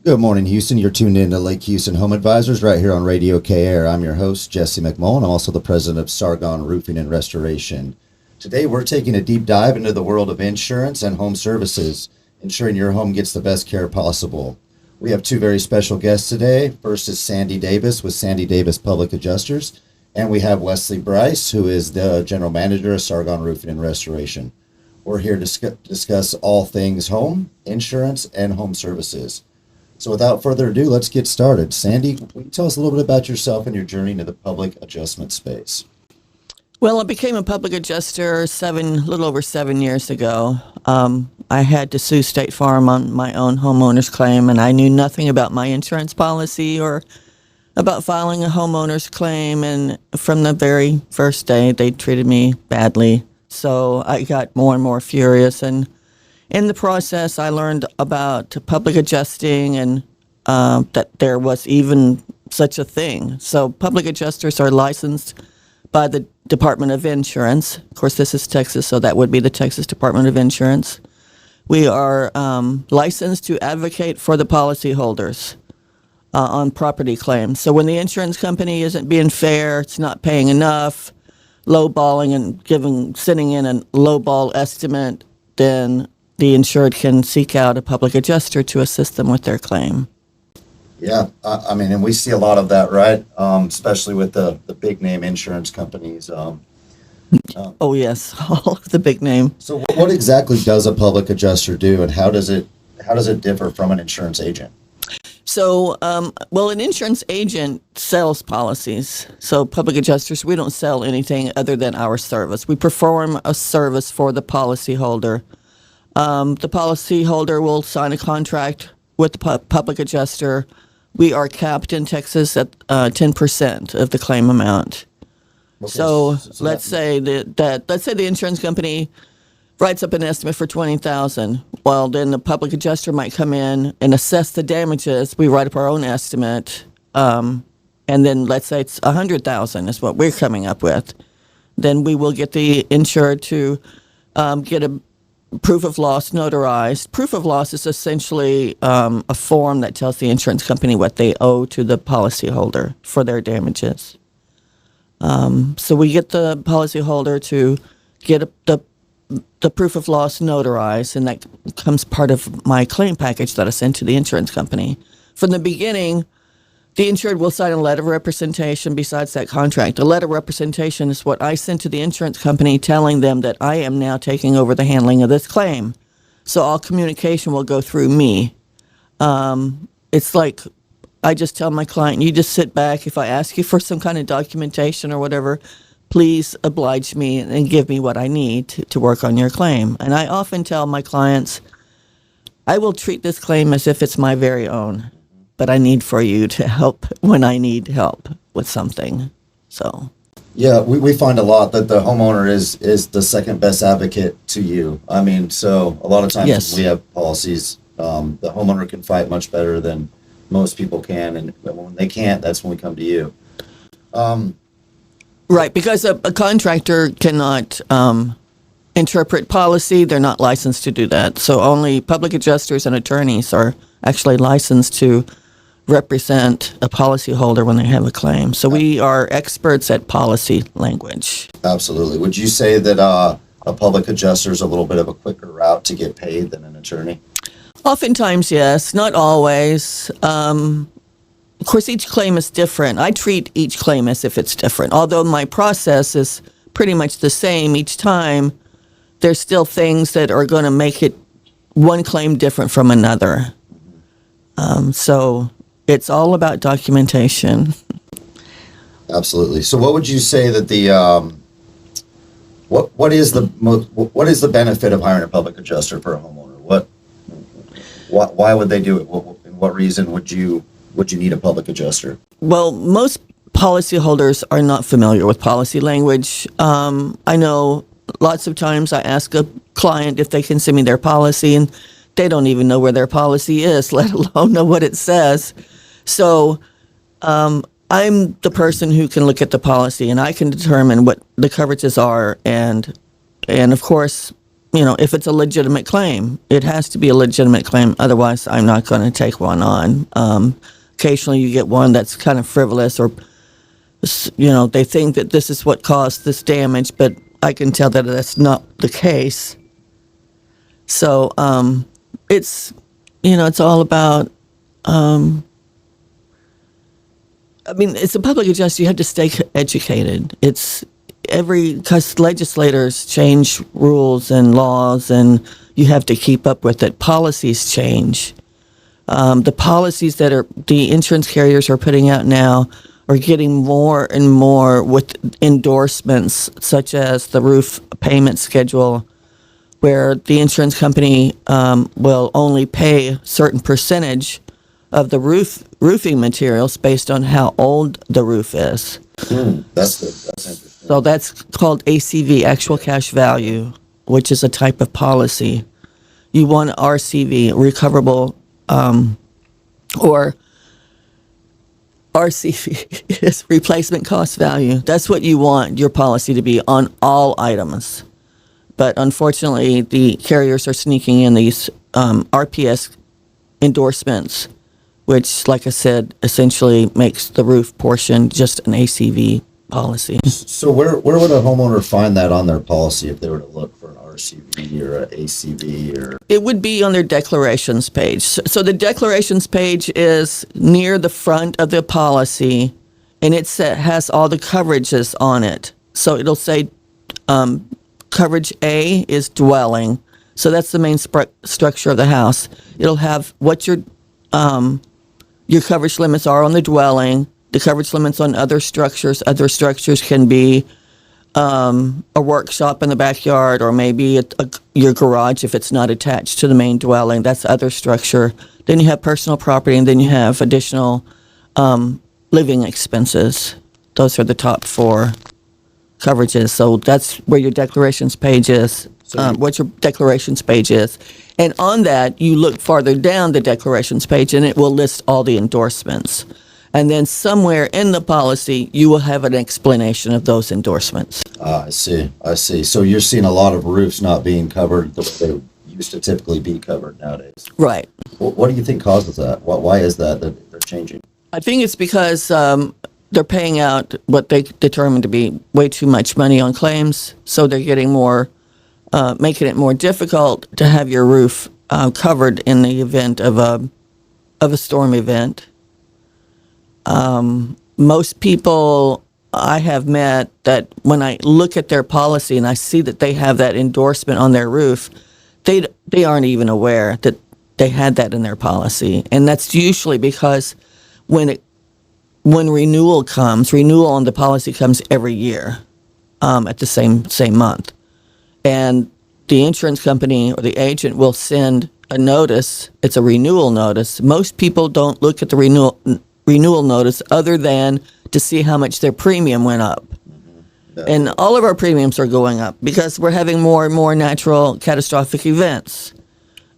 Good morning, Houston. You're tuned in to Lake Houston Home Advisors right here on RadioKair. I'm your host, Jesse McMullen. I'm also the president of Sargon Roofing and Restoration. Today, we're taking a deep dive into the world of insurance and home services, ensuring your home gets the best care possible. We have two very special guests today. First is Sandy Davis with Sandy Davis Public Adjusters, and we have Wesley Brice, who is the general manager of Sargon Roofing and Restoration. We're here to discuss all things home, insurance, and home services. So without further ado, let's get started. Sandy, can you tell us a little bit about yourself and your journey into the public adjustment space? Well, I became a public adjuster a little over 7 years ago. I had to sue State Farm on my own homeowner's claim, and I knew nothing about my insurance policy or about filing a homeowner's claim. And from the very first day, they treated me badly. So I got more and more furious, and in the process, I learned about public adjusting and that there was even such a thing. So public adjusters are licensed by the Department of Insurance. Of course, this is Texas, so that would be the Texas Department of Insurance. We are licensed to advocate for the policyholders on property claims. So when the insurance company isn't being fair, it's not paying enough, lowballing and sending in a lowball estimate, then the insured can seek out a public adjuster to assist them with their claim. Yeah, I mean, and we see a lot of that, right? Especially with the big name insurance companies. Oh yes, all of the big name. So what exactly does a public adjuster do, and how does it differ from an insurance agent? So, well, an insurance agent sells policies. So public adjusters, we don't sell anything other than our service. We perform a service for the policyholder. The policyholder will sign a contract with the public adjuster. We are capped in Texas at 10% of the claim amount. Okay. So let's say the insurance company writes up an estimate for $20,000. Well, then the public adjuster might come in and assess the damages. We write up our own estimate, and then let's say it's $100,000 is what we're coming up with. Then we will get the insured to get a proof of loss notarized. Proof of loss is essentially a form that tells the insurance company what they owe to the policyholder for their damages. So we get the policyholder to get the proof of loss notarized, and that becomes part of my claim package that I send to the insurance company. From the beginning, the insured will sign a letter of representation besides that contract. A letter of representation is what I send to the insurance company telling them that I am now taking over the handling of this claim. So all communication will go through me. It's like I just tell my client, you just sit back. If I ask you for some kind of documentation or whatever, please oblige me and give me what I need to work on your claim. And I often tell my clients, I will treat this claim as if it's my very own, but I need for you to help when I need help with something. So, yeah, we find a lot that the homeowner is the second best advocate to you. I mean, so a lot of times yes. When we have policies, the homeowner can fight much better than most people can, and when they can't, that's when we come to you. Right, because a contractor cannot interpret policy. They're not licensed to do that. So only public adjusters and attorneys are actually licensed to represent a policyholder when they have a claim. So we are experts at policy language. Absolutely. Would you say that a public adjuster is a little bit of a quicker route to get paid than an attorney? Oftentimes, yes. Not always. Of course, each claim is different. I treat each claim as if it's different. Although my process is pretty much the same each time, there's still things that are going to make it one claim different from another. So it's all about documentation. Absolutely. So what would you say that the what is the benefit of hiring a public adjuster for a homeowner? Why would they do it? What reason would you need a public adjuster? Well, most policyholders are not familiar with policy language. I know lots of times I ask a client if they can send me their policy, and they don't even know where their policy is, let alone know what it says. So I'm the person who can look at the policy, and I can determine what the coverages are, and of course, if it's a legitimate claim, it has to be a legitimate claim. Otherwise, I'm not going to take one on. Occasionally, you get one that's kind of frivolous, or they think that this is what caused this damage, but I can tell that that's not the case. So it's all about. It's a public adjuster. You have to stay educated. Because legislators change rules and laws, and you have to keep up with it. Policies change. The policies that the insurance carriers are putting out now are getting more and more with endorsements, such as the roof payment schedule, where the insurance company will only pay a certain percentage of the roofing materials based on how old the roof is. That's interesting. So that's called ACV, actual cash value, which is a type of policy. You want RCV, recoverable, or RCV is replacement cost value. That's what you want your policy to be on all items. But unfortunately, the carriers are sneaking in these RPS endorsements, which, like I said, essentially makes the roof portion just an ACV policy. So where would a homeowner find that on their policy if they were to look for an RCV or an ACV? Or It would be on their declarations page. So the declarations page is near the front of the policy, and it has all the coverages on it. So it'll say coverage A is dwelling. So that's the main structure of the house. It'll have what your coverage limits are on the dwelling, the coverage limits on other structures. Other structures can be a workshop in the backyard, or maybe your garage if it's not attached to the main dwelling. That's other structure. Then you have personal property, and then you have additional living expenses. Those are the top 4 coverages. So that's where your declarations page is, what your declarations page is. And on that, you look farther down the declarations page, and it will list all the endorsements. And then somewhere in the policy, you will have an explanation of those endorsements. I see. So you're seeing a lot of roofs not being covered the way they used to typically be covered nowadays. Right. What do you think causes that? Why is that they're changing? I think it's because they're paying out what they determine to be way too much money on claims, so they're getting more, making it more difficult to have your roof covered in the event of a storm event. Most people I have met that when I look at their policy and I see that they have that endorsement on their roof, they aren't even aware that they had that in their policy. And that's usually because when renewal on the policy comes every year at the same month. And the insurance company or the agent will send a notice. It's a renewal notice. Most people don't look at the renewal notice other than to see how much their premium went up. Mm-hmm. And all of our premiums are going up because we're having more and more natural catastrophic events.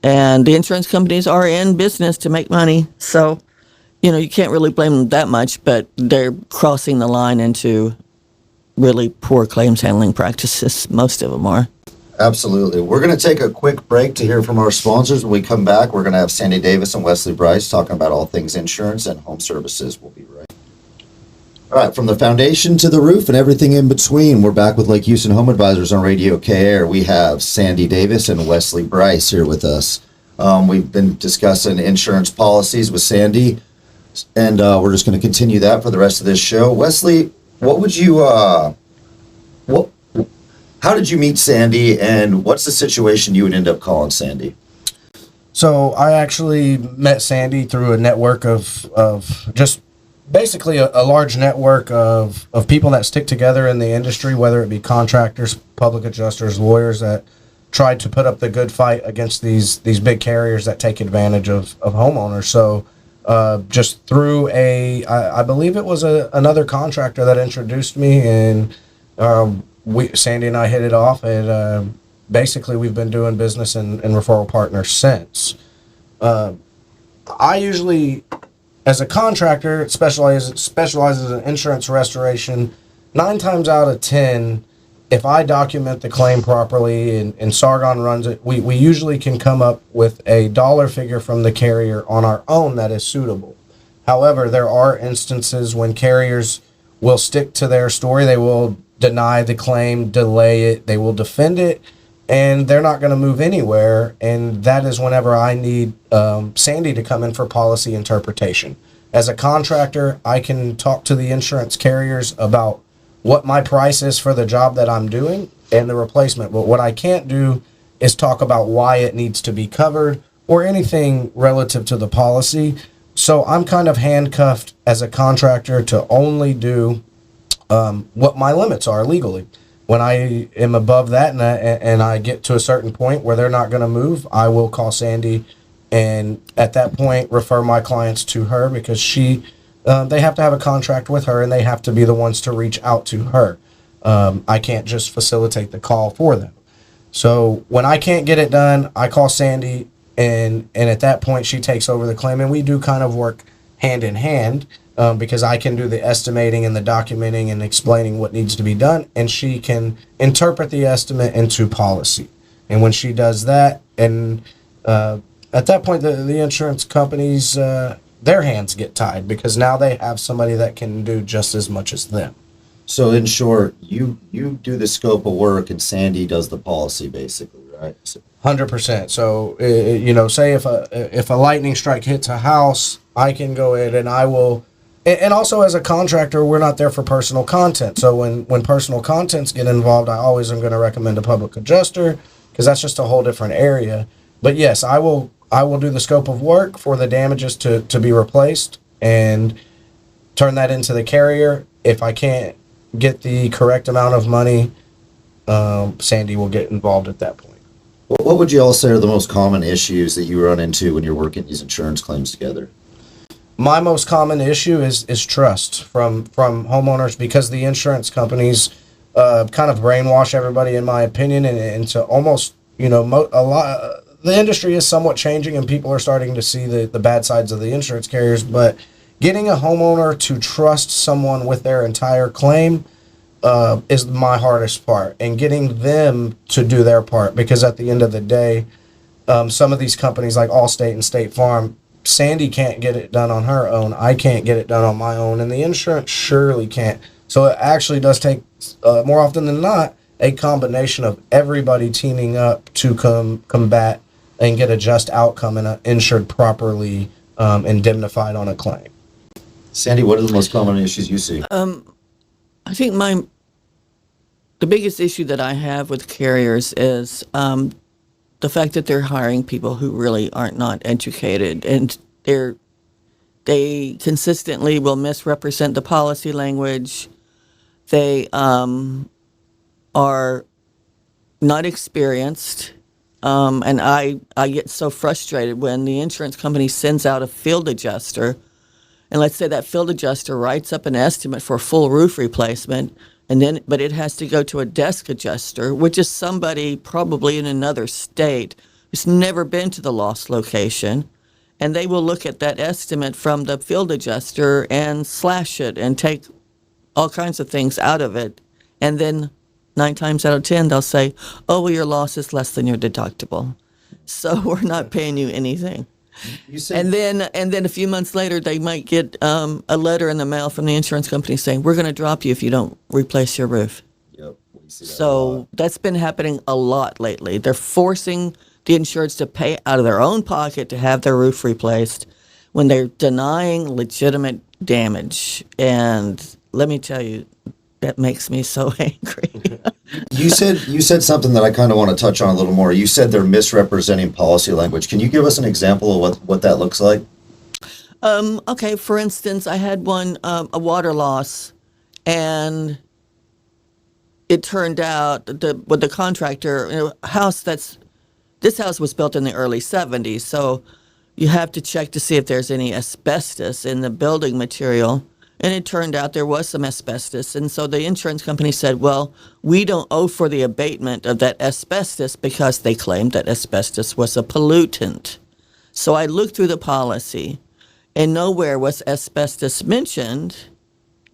And the insurance companies are in business to make money. So, you can't really blame them that much, but they're crossing the line into really poor claims handling practices. Most of them are. Absolutely. We're going to take a quick break to hear from our sponsors. When we come back, we're going to have Sandy Davis and Wesley Brice talking about all things insurance and home services. We'll be right. All right, from the foundation to the roof and everything in between, we're back with Lake Houston Home Advisors on RadioKair. We have Sandy Davis and Wesley Brice here with us. We've been discussing insurance policies with Sandy, and we're just going to continue that for the rest of this show. Wesley, what would you how did you meet Sandy, and what's the situation you would end up calling Sandy? So I actually met Sandy through a network of just basically a large network of people that stick together in the industry, whether it be contractors, public adjusters, lawyers that tried to put up the good fight against these big carriers that take advantage of homeowners. So just through I believe it was another contractor that introduced me, and Sandy and I hit it off, and basically we've been doing business and referral partners since. I usually, as a contractor, specializes in insurance restoration. 9 times out of 10, if I document the claim properly and Sargon runs it, we usually can come up with a dollar figure from the carrier on our own that is suitable. However, there are instances when carriers will stick to their story. They will deny the claim, delay it, they will defend it, and they're not going to move anywhere. And that is whenever I need Sandy to come in for policy interpretation. As a contractor, I can talk to the insurance carriers about what my price is for the job that I'm doing and the replacement. But what I can't do is talk about why it needs to be covered or anything relative to the policy. So I'm kind of handcuffed as a contractor to only do what my limits are legally. When I am above that and I get to a certain point where they're not going to move, I will call Sandy and at that point refer my clients to her, because they have to have a contract with her and they have to be the ones to reach out to her. I can't just facilitate the call for them. So when I can't get it done, I call Sandy, and at that point she takes over the claim, and we do kind of work hand in hand, because I can do the estimating and the documenting and explaining what needs to be done, and she can interpret the estimate into policy. And when she does that, and at that point the insurance companies, their hands get tied, because now they have somebody that can do just as much as them. So in short, you do the scope of work and Sandy does the policy, basically, right? 100%. So, say if a lightning strike hits a house, I can go in and I will. And also as a contractor, we're not there for personal content. So when personal contents get involved, I always am going to recommend a public adjuster, because that's just a whole different area. But yes, I will do the scope of work for the damages to be replaced and turn that into the carrier. If I can't get the correct amount of money, Sandy will get involved at that point. What would you all say are the most common issues that you run into when you're working these insurance claims together? My most common issue is trust from homeowners, because the insurance companies kind of brainwash everybody, in my opinion, and to almost, a lot. The industry is somewhat changing and people are starting to see the bad sides of the insurance carriers, but getting a homeowner to trust someone with their entire claim is my hardest part, and getting them to do their part, because at the end of the day, some of these companies like Allstate and State Farm, Sandy can't get it done on her own, I can't get it done on my own, and the insurance surely can't. So it actually does take, more often than not, a combination of everybody teaming up to combat and get a just outcome and insured properly, indemnified on a claim. Sandy, what are the most common issues you see? I think the biggest issue that I have with carriers is the fact that they're hiring people who really aren't not educated, and they consistently will misrepresent the policy language. They are not experienced, and I get so frustrated when the insurance company sends out a field adjuster, and let's say that field adjuster writes up an estimate for a full roof replacement, but it has to go to a desk adjuster, which is somebody probably in another state who's never been to the loss location, and they will look at that estimate from the field adjuster and slash it and take all kinds of things out of it, and then 9 times out of 10 they'll say, "Oh, well, your loss is less than your deductible, so we're not paying you anything." And then a few months later, they might get a letter in the mail from the insurance company saying, "We're going to drop you if you don't replace your roof." Yep, we see that a So lot. that's been happening a lot lately. They're forcing the insureds to pay out of their own pocket to have their roof replaced when they're denying legitimate damage. And let me tell you, that makes me so angry. You said something that I kind of want to touch on a little more. You said they're misrepresenting policy language. Can you give us an example of what that looks like? Okay, for instance, I had one, a water loss, and it turned out with the contractor, this house was built in the early 70s, so you have to check to see if there's any asbestos in the building material. And it turned out there was some asbestos. And so the insurance company said, well, we don't owe for the abatement of that asbestos, because they claimed that asbestos was a pollutant. So I looked through the policy, and nowhere was asbestos mentioned.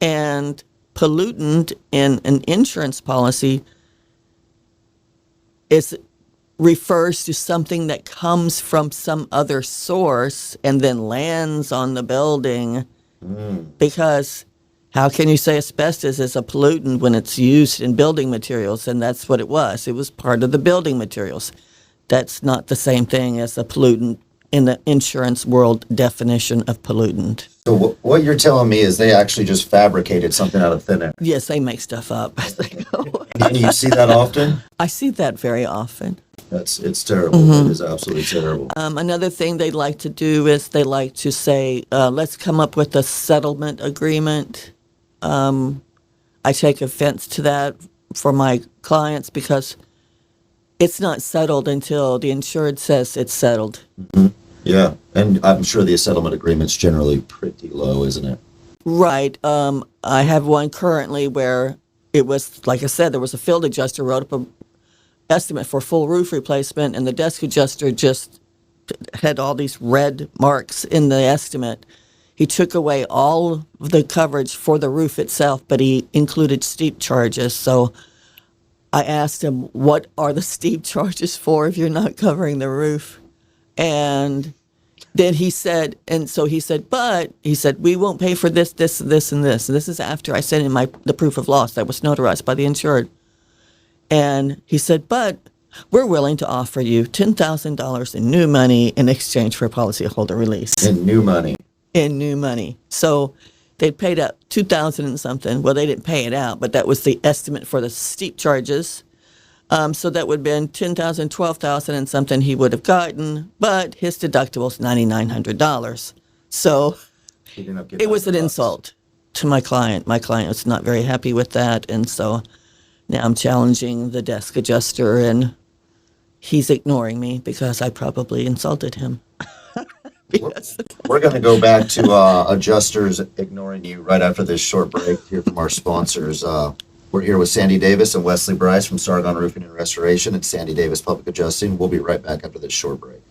And pollutant in an insurance policy is refers to something that comes from some other source and then lands on the building. Because how can you say asbestos is a pollutant when it's used in building materials? And that's what it was. It was part of the building materials. That's not the same thing as a pollutant in the insurance world definition of pollutant. So what you're telling me is they actually just fabricated something out of thin air. Yes, they make stuff up as they go. And you see that often? I see that very often. It's terrible. It is absolutely terrible. Another thing they like to do is they like to say, let's come up with a settlement agreement. I take offense to that for my clients because it's not settled until the insured says it's settled. Yeah, and I'm sure the settlement agreement's generally pretty low, isn't it? Right. I have one currently where it was, like I said, there was a field adjuster wrote up a estimate for full roof replacement, and the desk adjuster just had all these red marks in the estimate. He took away all of the coverage for the roof itself, but he included steep charges. So I asked him, what are the steep charges for if you're not covering the roof? And then he said, we won't pay for this, this, this, and this. And this is after I sent in the proof of loss that was notarized by the insured. And he said, but we're willing to offer you $10,000 in new money in exchange for a policyholder release. In new money. In new money. So they paid out $2,000 and something. Well, they didn't pay it out, but that was the estimate for the steep charges. So that would have been $10,000, $12,000 and something he would have gotten, but his deductible is $9,900. So it was an insult to my client. My client was not very happy with that, and so now I'm challenging the desk adjuster, and he's ignoring me because I probably insulted him. Yes. We're going to go back to adjusters ignoring you right after this short break here from our sponsors. We're here with Sandy Davis and Wesley Brice from Sargon Roofing and Restoration and Sandy Davis Public Adjusting. We'll be right back after this short break.